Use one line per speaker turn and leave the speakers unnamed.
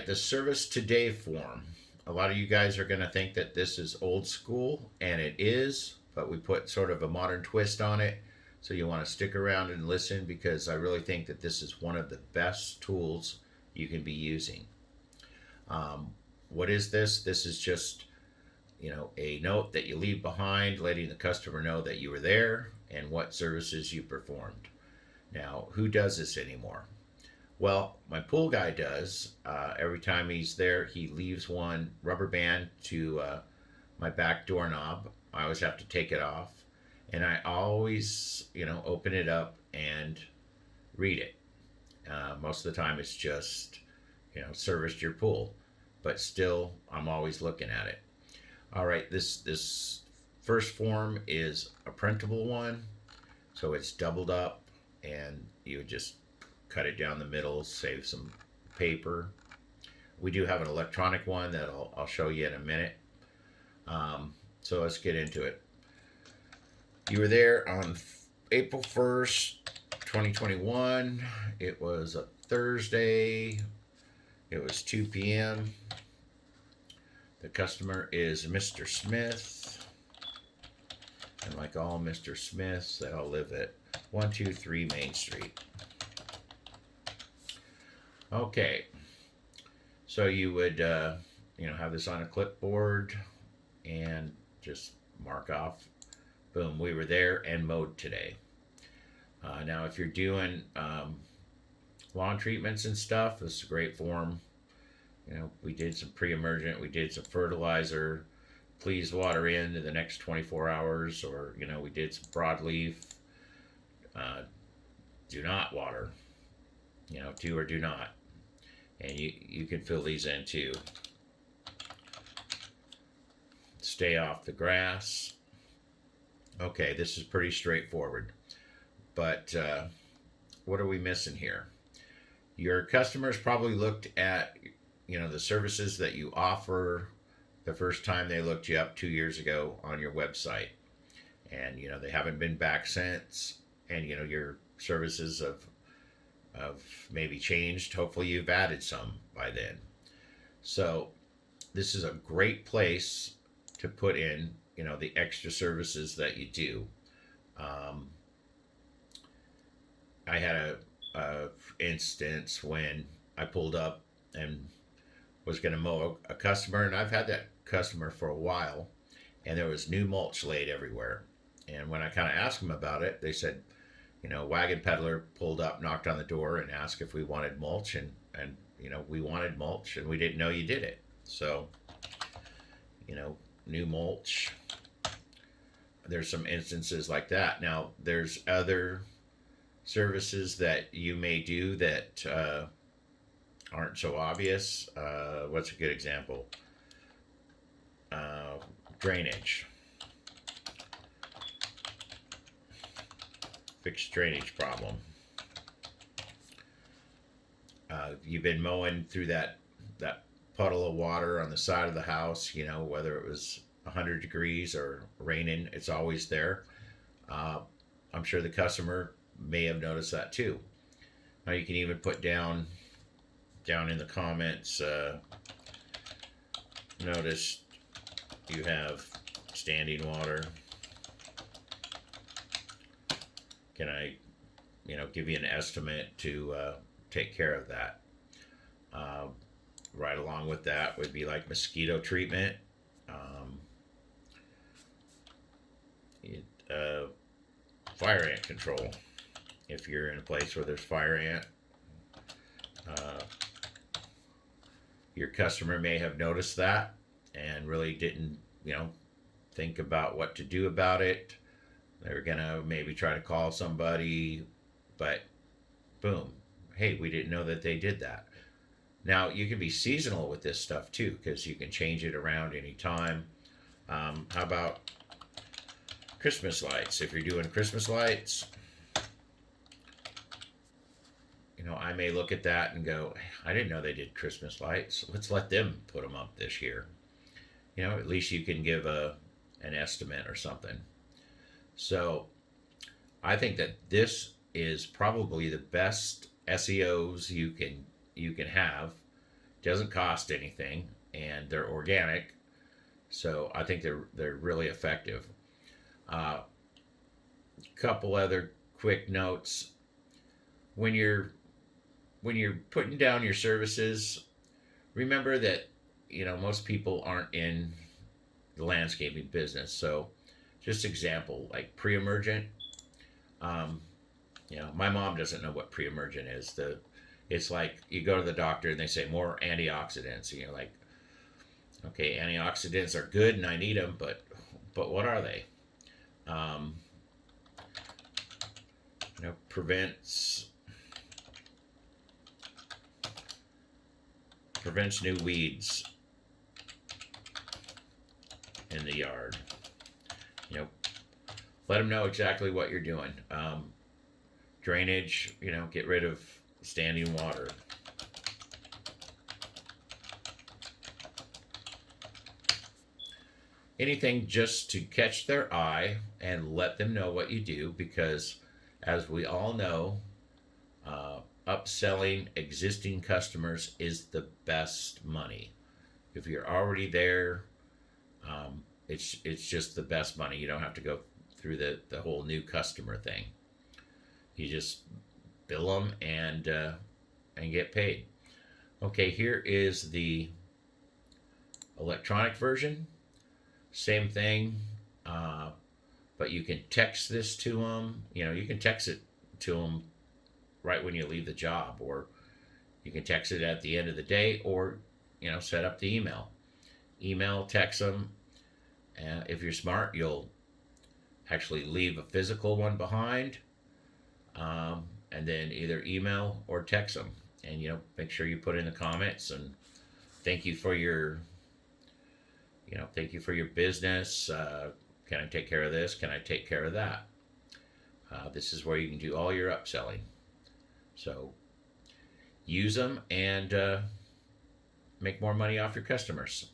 the Service Today form. A lot of you guys are going to think that this is old school, and it is, but we put sort of a modern twist on it. So you want to stick around and listen because I really think that this is one of the best tools you can be using. Um, what is this? This is just, a note that you leave behind letting the customer know that you were there and what services you performed. Now, who does this anymore? Well, my pool guy does. Every time he's there, he leaves one rubber band to my back doorknob. I always have to take it off. And I always, open it up and read it. Most of the time, it's just, serviced your pool. But still, I'm always looking at it. All right, this first form is a printable one. So it's doubled up, and you would just cut it down the middle, save some paper. We do have an electronic one that I'll show you in a minute. So let's get into it. You were there on April 1st, 2021. It was a Thursday. It was 2 p.m. The customer is Mr. Smith. And like all Mr. Smiths, they all live at 123 Main Street. Okay, so you would, have this on a clipboard and just mark off, boom, we were there and mowed today. Now, if you're doing lawn treatments and stuff, this is a great form. We did some pre-emergent, we did some fertilizer, please water in the next 24 hours, or, we did some broadleaf, do not water, do or do not. And you can fill these in too. Stay off the grass. Okay, this is pretty straightforward. But what are we missing here? Your customers probably looked at, the services that you offer the first time they looked you up 2 years ago on your website. And, they haven't been back since. And, your services have maybe changed. Hopefully you've added some by then. So this is a great place to put in, the extra services that you do. I had a instance when I pulled up and was going to mow a customer, and I've had that customer for a while, and there was new mulch laid everywhere. And when I kind of asked them about it, they said, wagon peddler pulled up, knocked on the door, and asked if we wanted mulch, and we wanted mulch, and we didn't know you did it. So, new mulch. There's some instances like that. Now, there's other services that you may do that aren't so obvious. What's a good example? Drainage. Fixed drainage problem. You've been mowing through that puddle of water on the side of the house, whether it was 100 degrees or raining, it's always there. I'm sure the customer may have noticed that too. Now you can even put down in the comments, notice you have standing water. Can I, give you an estimate to take care of that? Right along with that would be like mosquito treatment. Fire ant control. If you're in a place where there's fire ant, your customer may have noticed that and really didn't, think about what to do about it. They were gonna maybe try to call somebody, but boom, hey, we didn't know that they did that. Now you can be seasonal with this stuff too, because you can change it around anytime. How about Christmas lights? If you're doing Christmas lights, I may look at that and go, I didn't know they did Christmas lights. Let's let them put them up this year. At least you can give an estimate or something. So I think that this is probably the best SEOs you can have Doesn't cost anything, and they're organic. So I think they're really effective. A couple other quick notes: when you're putting down your services, remember that most people aren't in the landscaping business. So, just example like pre-emergent. Um, my mom doesn't know what pre-emergent is. It's like you go to the doctor and they say more antioxidants, and you're like, okay, antioxidants are good and I need them, but what are they? Um, prevents new weeds in the yard. You know, let them know exactly what you're doing. Drainage, get rid of standing water. Anything just to catch their eye and let them know what you do, because as we all know, upselling existing customers is the best money. If you're already there, it's just the best money. You don't have to go through the whole new customer thing. You just bill them and get paid. Okay, here is the electronic version. Same thing, but you can text this to them. You can text it to them right when you leave the job, or you can text it at the end of the day, or set up the email, text them. If you're smart, you'll actually leave a physical one behind, and then either email or text them, and make sure you put in the comments and thank you for your business. Can I take care of this? Can I take care of that? This is where you can do all your upselling. So use them and make more money off your customers.